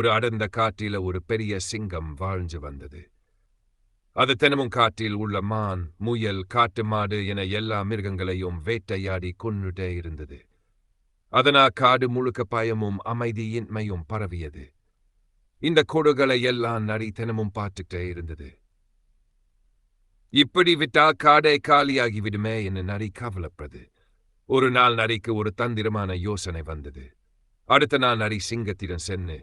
ஒரு அடர்ந்த காட்டில ஒரு பெரிய சிங்கம் வாழ்ந்து வந்தது. அது தினமும் காட்டில் உள்ள மான், முயல், காட்டு மாடு என எல்லா மிருகங்களையும் வேட்டையாடி கொன்னுட்டே இருந்தது. அதனால் காடு முழுக்க பயமும் அமைதியின்மையும் பரவியது. இந்த கொடுகளை எல்லாம் நரி தினமும் பார்த்துட்டே இருந்தது. இப்படி விட்டால் காடே காலியாகிவிடுமே என நரி கவலைப்பட்டது. ஒரு நாள் நரிக்கு ஒரு தந்திரமான யோசனை வந்தது. அடுத்த நாள் நரி சிங்கத்திடம் சென்று,